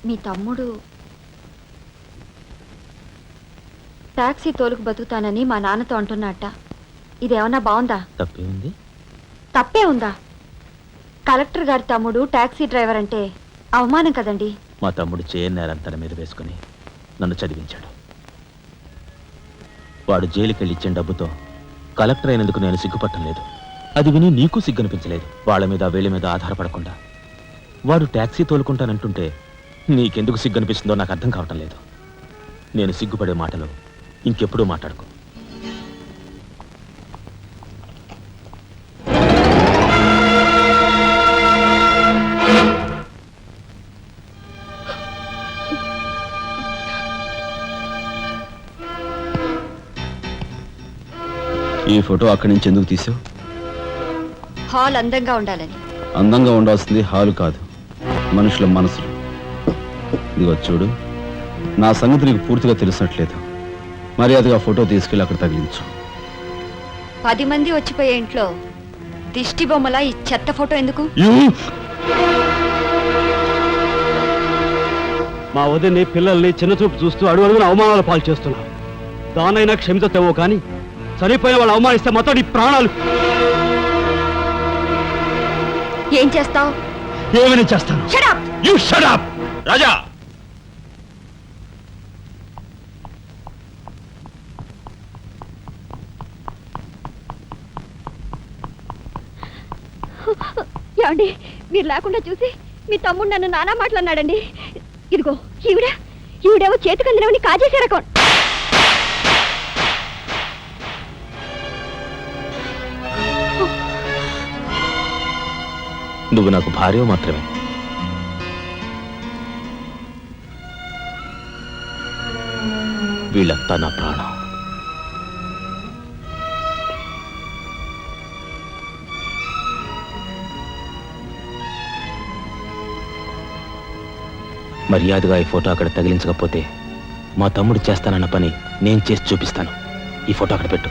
మీ తమ్ముడు టాక్సీ తోలుకు బతుకుతానని మా నాన్నతో అంటున్నట్ట. ఇదేమన్నా బాగుందా? తప్పే ఉంది. తప్పే ఉందా? కలెక్టర్ గారి తమ్ముడు టాక్సీ డ్రైవర్ అంటే అవమానం కదండి. మా తమ్ముడు చేయన్నారని తన మీద వేసుకుని నన్ను చదివించాడు. వాడు జైలుకెళ్ళి ఇచ్చిన డబ్బుతో కలెక్టర్ అయినందుకు నేను సిగ్గుపట్టం లేదు. అది విని నీకు సిగ్గనిపించలేదు. వాళ్ళ మీద వీళ్ళ మీద ఆధారపడకుండా వాడు టాక్సీ తోలుకుంటానంటుంటే నీకెందుకు సిగ్గనిపిస్తుందో నాకు అర్థం కావటం లేదు. నేను సిగ్గుపడే మాటలు ఇంకెప్పుడూ మాట్లాడుకో. ఈ ఫోటో అక్కడి నుంచి ఎందుకు తీసావు? హాల్ అందంగా ఉండాలని. అందంగా ఉండాల్సింది హాలు కాదు, మనుషుల మనసులు. ఇదిగో చూడు, నా సంగతి నీకు పూర్తిగా తెలిసినట్లేదు. మర్యాదగా ఫోటో తీసుకెళ్ళి అక్కడ తగిలించు. 10 మంది వచ్చిపోయే ఇంట్లో దిష్టి బొమ్మలా ఈ చెత్త ఫోటో ఎందుకు? మా వదిని పిల్లల్ని చిన్నచూపు చూస్తూ అడుగడుగున అవమానాలు పాలు చేస్తున్నా. దానైనా క్షమితేవో కానీ చనిపోయిన వాళ్ళు అవమానిస్తే మొత్తం నీ ప్రాణాలు. ఏం చేస్తావు? ఏమైనా చేస్తాను. You shut up! రాజా, ఏమండి, మీరు లేకుండా చూసి మీ తమ్ముడు నన్ను నానా మాట్లాడినాడండి. ఇదిగో ఈవిడేమో చేతికి అందినవని కాజేసే రకం. నువ్వు నాకు భార్య మాత్రమే. వీళ్ళంతా నా ప్రాణం. మర్యాదగా ఈ ఫోటో అక్కడ తగిలించకపోతే మా తమ్ముడు చేస్తానన్న పని నేను చేసి చూపిస్తాను. ఈ ఫోటో అక్కడ పెట్టు.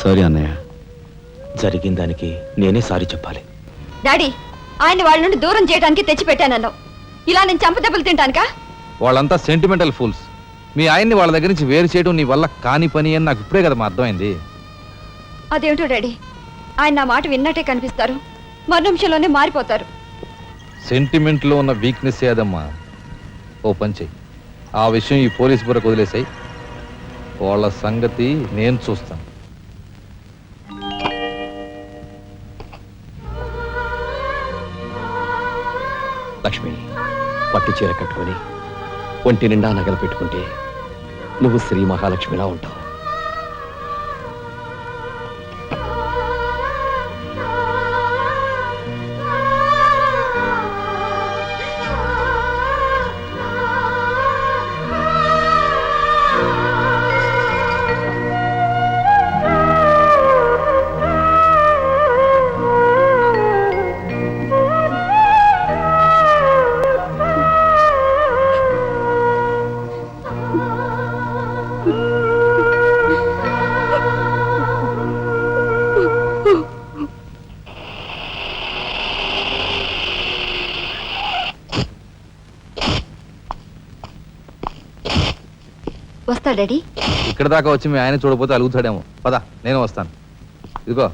సారీ అన్నయ్య. జరిగిన దానికి నేనే సారీ చెప్పాలి. డాడీ, ఆయన వాళ్ళ నుండి దూరం చేయడానికి తెచ్చిపెట్టానన్నావు. ఇలా నేను చంపదెబ్బలు తింటానుకా? వాళ్ళంతా సెంటిమెంటల్ ఫూల్స్. మీ ఆయన్ని వాళ్ళ దగ్గర నుంచి వేరు చేయడం నీ వల్ల కాని పని అని నాకు ఇప్పుడే కదమ్మా అర్థమైంది. అదేమిటో డాడీ, ఆయన నా మాట విన్నట్టే కనిపిస్తారు, మరు నిమిషంలోనే మారిపోతారు. సెంటిమెంట్లో ఉన్న వీక్నెస్ ఏదమ్మా. ఓ పని చెయ్యి, ఆ విషయం ఈ పోలీస్ బుర్రకు వదిలేసాయి. వాళ్ళ సంగతి నేను చూస్తాను. లక్ష్మి, పట్టు చీర కట్టుకొని ఒంటి నిండా నగలు పెట్టుకుంటే నువ్వు శ్రీ మహాలక్ష్మిలా ఉంటావు. వస్తా డాడీ. ఇక్కడ దాకా వచ్చి మీ ఆయన చూడకపోతే అలుగుతాడేమో. పద, నేను వస్తాను. ఇదిగో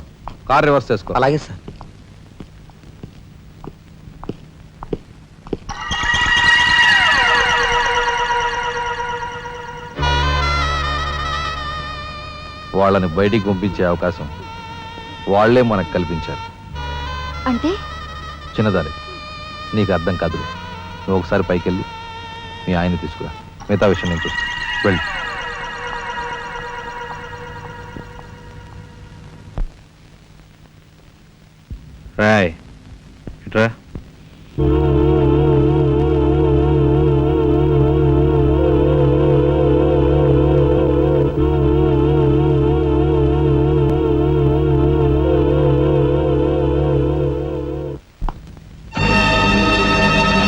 కార్ రివర్స్ చేసుకో. అలాగే సార్. వాళ్ళని బయటికి పంపించే అవకాశం వాళ్లే మనకు కల్పించారు. అంటే చిన్నదారి, నీకు అర్థం కాదు. నువ్వు ఒకసారి పైకి వెళ్ళి మీ ఆయన్ని తీసుకురా. మిగతా విషయం నేను చూస్తాను. వెళ్ళి రాయ్ ఇట్రా.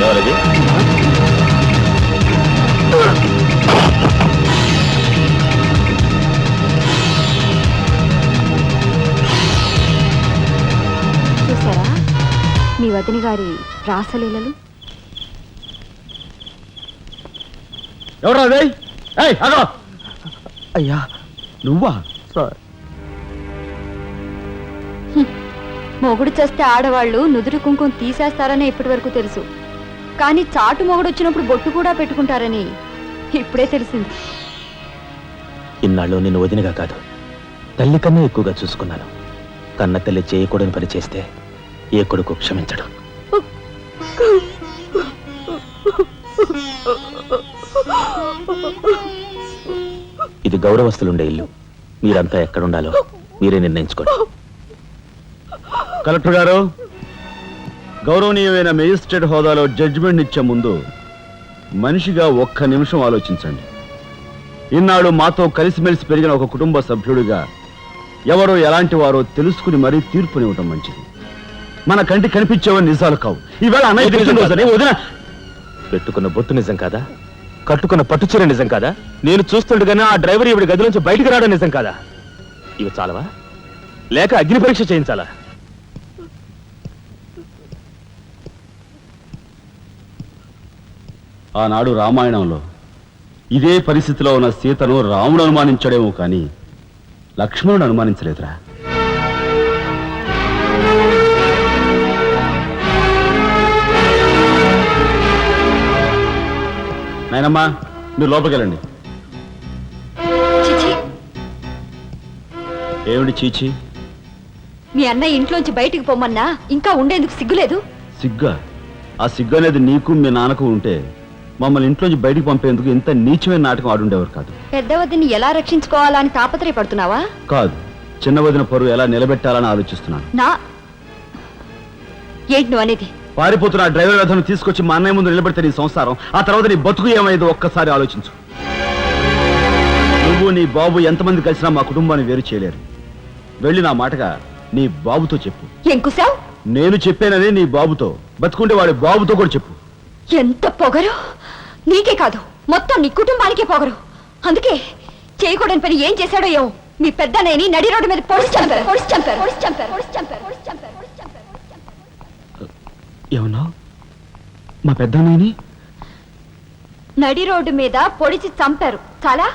ఎవరది? వదిన గారి రాసలీలలు? ఎవరా అదే? ఏయ్, అగో! అయ్యా నువ్వా? సార్ మొగుడు చేస్తే ఆడవాళ్ళు నుదురు కుంకుమ తీసేస్తారని ఇప్పటి వరకు తెలుసు, కానీ చాటు మొగుడు వచ్చినప్పుడు బొట్టు కూడా పెట్టుకుంటారని ఇప్పుడే తెలిసింది. ఇన్నాళ్ళు నిన్ను వదినగా కాదు, తల్లి కన్నా ఎక్కువగా చూసుకున్నాను. కన్న తల్లి చేయకూడని పని చేస్తే ఏ కొడుకు క్షమించడు. ఇది గౌరవస్తులుండే ఇల్లు. మీరంతా ఎక్కడుండాలో మీరే నిర్ణయించుకోండి. కలెక్టర్ గారు, గౌరవనీయమైన మేజిస్ట్రేట్ హోదాలో జడ్జిమెంట్ ఇచ్చే ముందు మనిషిగా ఒక్క నిమిషం ఆలోచించండి. ఇన్నాళ్ళు మాతో కలిసిమెలిసి పెరిగిన ఒక కుటుంబ సభ్యుడిగా ఎవరో ఎలాంటి వారో తెలుసుకుని మరీ తీర్పునివ్వటం మంచిది. మన కంటి కనిపించేవని నిజాలు కావు. ఈవేళ అన్నయ్య పుట్టినరోజని వదిన పెట్టుకున్న బొట్టు నిజం కాదా? కట్టుకున్న పట్టుచీర నిజం కాదా? నేను చూస్తుండగానే ఆ డ్రైవర్ ఇవిడి గది నుంచి బయటికి రావడం నిజం కాదా? ఇవి చాలవా, లేక అగ్ని పరీక్ష చేయించాలా? ఆనాడు రామాయణంలో ఇదే పరిస్థితిలో ఉన్న సీతను రాముడు అనుమానించాడేమో కానీ లక్ష్మణుడు అనుమానించలేదురా. నాయనమ్మా, మీరు లోపలికి వెళ్ళండి. చిచి, ఏమిటి చీచి? మీ అన్నయ్య ఇంట్లోంచి బయటికి పొమ్మన్నా ఇంకా ఉండేందుకు సిగ్గులేదు? సిగ్గా? ఆ సిగ్గు అనేది నీకు మీ నాన్నకు ఉంటే మమ్మల్ని ఇంట్లోంచి బయటికి పంపేందుకు ఇంత నీచమైన నాటకం ఆడుండేవారు కాదు. పెద్ద వదిని ఎలా రక్షించుకోవాలా అని తాపత్రయపడుతున్నావా? కాదు, చిన్న వదిన పరువు ఎలా నిలబెట్టాలని ఆలోచిస్తున్నాను. ఏంటి నువ్వు అనేది? పారిపోతున్న ఆ డ్రైవర్ రథను తీసుకొచ్చి మా అన్నయ్య ముందు నిలబెడితే నీ సంసారం, ఆ తర్వాత నీ బతుకు ఏమైందో ఒక్కసారి ఆలోచించు. నువ్వు నీ బాబు ఎంతమంది కలిసినా మా కుటుంబాన్ని వేరు చేయలేరు. వెళ్ళి నా మాటగా నీ బాబుతో చెప్పు. ఏం కుసావ్? నేను చెప్పానని నీ బాబుతో, బతుకుంటే వాడి బాబుతో కూడా చెప్పు. ఎంత పొగరు! నీకే కాదు, మొత్తం నీ కుటుంబానికే పొగరు. అందుకే చేయకూడని పని ఏం చేశాడో ఏమో మీ పెద్దనేని నడి రోడ్డు మీద పొడిచి చంపారు. ఏమన్నా? మా పెద్దనేని నడి రోడ్డు మీద పొడిచి చంపారు. చాలా